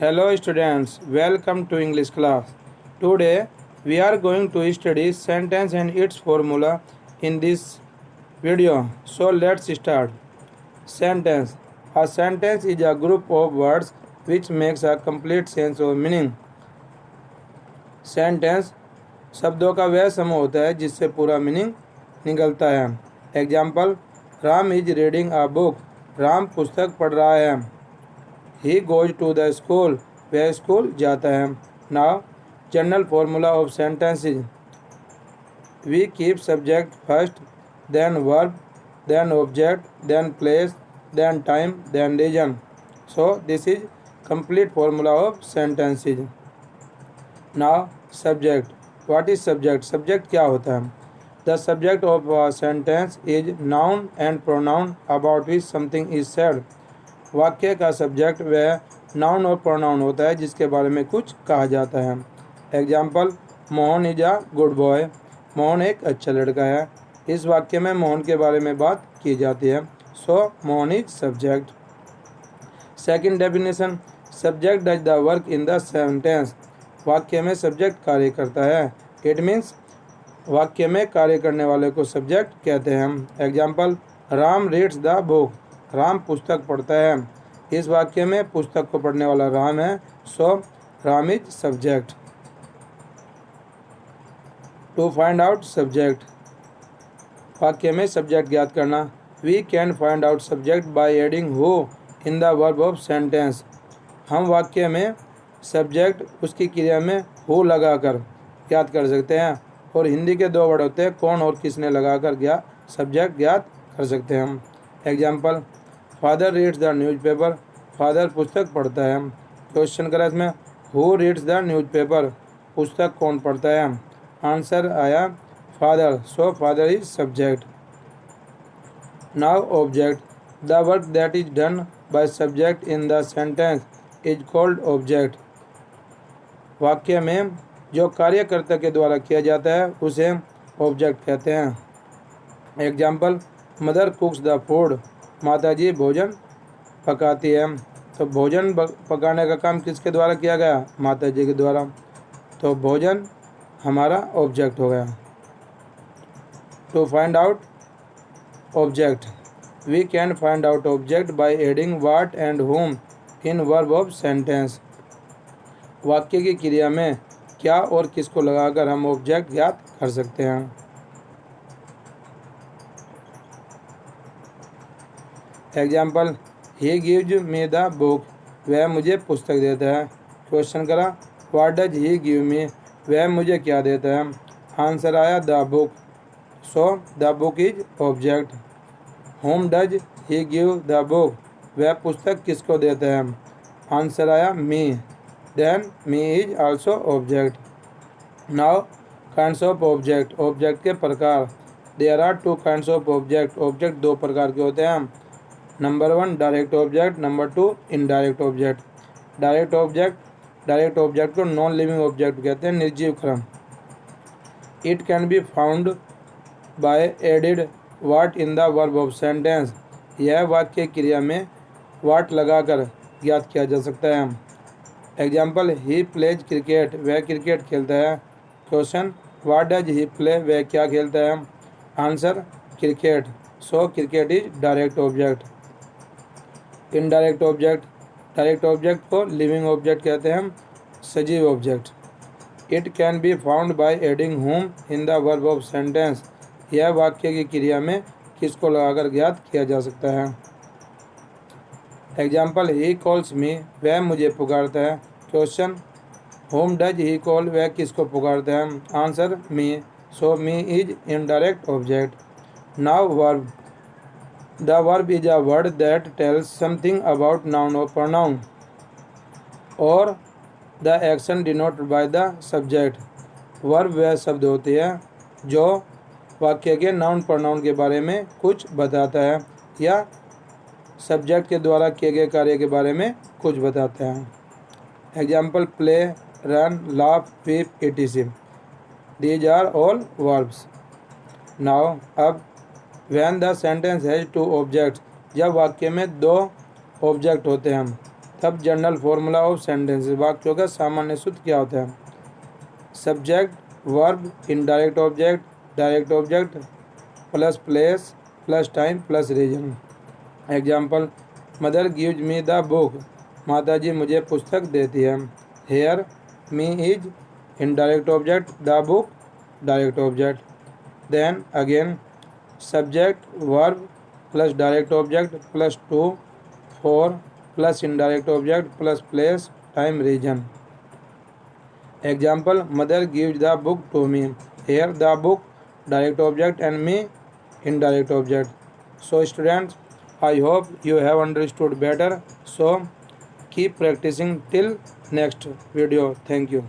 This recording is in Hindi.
Hello students, welcome to English class. Today we are going to study sentence and its formula in this video. So let's start. Sentence. A sentence is a group of words which makes a complete sense of meaning. Sentence शब्दों का वह समूह होता है जिससे पूरा मीनिंग निकलता है. Example, Ram is reading a book. Ram पुस्तक पढ़ रहा है. He goes to the school. वह स्कूल जाता है. Now general formula of sentences. We keep subject first, then verb, then object, then place, then time, then reason. So this is complete formula of sentences. Now subject. What is subject? Subject क्या होता है? The subject of a sentence is noun and pronoun about which something is said. वाक्य का सब्जेक्ट वह नाउन और प्रोनाउन होता है जिसके बारे में कुछ कहा जाता है. Example, Mohan is a good boy. Mohan एक अच्छा लड़का है. इस वाक्य में मोहन के बारे में बात की जाती है. So Mohan is subject. Second definition. Subject does the work in the sentence. वाक्य में सब्जेक्ट कार्य करता है. इट मीन्स वाक्य में कार्य करने वाले को सब्जेक्ट कहते हैं. Example, Ram reads the book. Ram पुस्तक पढ़ता है. इस वाक्य में पुस्तक को पढ़ने वाला राम है. So Ram is subject. To find out subject. वाक्य में सब्जेक्ट ज्ञात करना. We can find out subject by adding who in the verb of sentence. हम वाक्य में सब्जेक्ट उसकी क्रिया में हु लगाकर ज्ञात कर सकते हैं. और हिंदी के दो वर्ड होते हैं कौन और किसने लगाकर सब्जेक्ट ज्ञात कर सकते हैं हम. Example, father reads the newspaper. Father पुस्तक पढ़ता है. क्वेश्चन करा इसमें, हु रीड्स द न्यूज़पेपर. पुस्तक कौन पढ़ता है? आंसर आया father. So father is subject. Now object. The work that is done by subject in the sentence is called object. वाक्य में जो कार्यकर्ता के द्वारा किया जाता है उसे ऑब्जेक्ट कहते हैं. Example, mother कुक्स the food. माता जी भोजन पकाती है. तो भोजन पकाने का काम किसके द्वारा किया गया? माता जी के द्वारा. तो भोजन हमारा ऑब्जेक्ट हो गया. To find out object. We can find out object by adding what and whom in verb of sentence. वाक्य की क्रिया में क्या और किसको लगाकर हम ऑब्जेक्ट ज्ञात कर सकते हैं. Example, he gives me the book. वह मुझे पुस्तक देता है. क्वेश्चन करा, what does he give me. वह मुझे क्या देता है? आंसर आया the book. So the book is object. Whom does he give the book. वह पुस्तक किसको देता है? आंसर आया me. Then me is also object. Now kinds of object. Object के प्रकार. There are two kinds of object. Object दो प्रकार के होते हैं. Number 1 direct object, number 2 indirect object. Direct object को नॉन लिविंग ऑब्जेक्ट कहते हैं, निर्जीव क्रम. It can be found by added what in the verb of sentence. यह वाक्य क्रिया में वाट लगाकर ज्ञात किया जा सकता है. Example, he plays cricket. वह क्रिकेट खेलता है. Question, what does he play. वह क्या खेलता है? Answer cricket. So cricket is direct object. Indirect object. Direct object को लिविंग ऑब्जेक्ट कहते हैं, सजीव object. It can be found by adding whom in the verb of sentence. यह वाक्य की क्रिया में किसको लगाकर ज्ञात किया जा सकता है. Example, he calls me. वह मुझे पुकारता है. Question, whom does he call. वह किसको पुकारता है? Answer me. So me is indirect object. Now verb. The verb is a word that tells something about noun or pronoun or the action denoted by the subject. Verb वह शब्द होती है जो वाक्य के नाउन प्रोनाउन के बारे में कुछ बताता है या सब्जेक्ट के द्वारा किए गए कार्य के बारे में कुछ बताता है. Example, play, run, laugh, weep, etc. These are all verbs. Now अब when the sentence has two objects. जब वाक्य में दो ऑब्जेक्ट होते हैं. तब जनरल फॉर्मूला ऑफ सेंटेंसेस, वाक्यों का सामान्य सूत्र क्या होता है? Subject, verb, indirect object, direct object, plus place, plus time, plus reason. Example, mother gives me the book, माता जी मुझे पुस्तक देती है। Here me is indirect object, the book direct object. Then again, subject, verb plus direct object plus two, four plus indirect object plus place, time, reason. Example, mother gives the book to me. Here the book direct object and me indirect object. So students, I hope you have understood better. So keep practicing till next video. Thank you.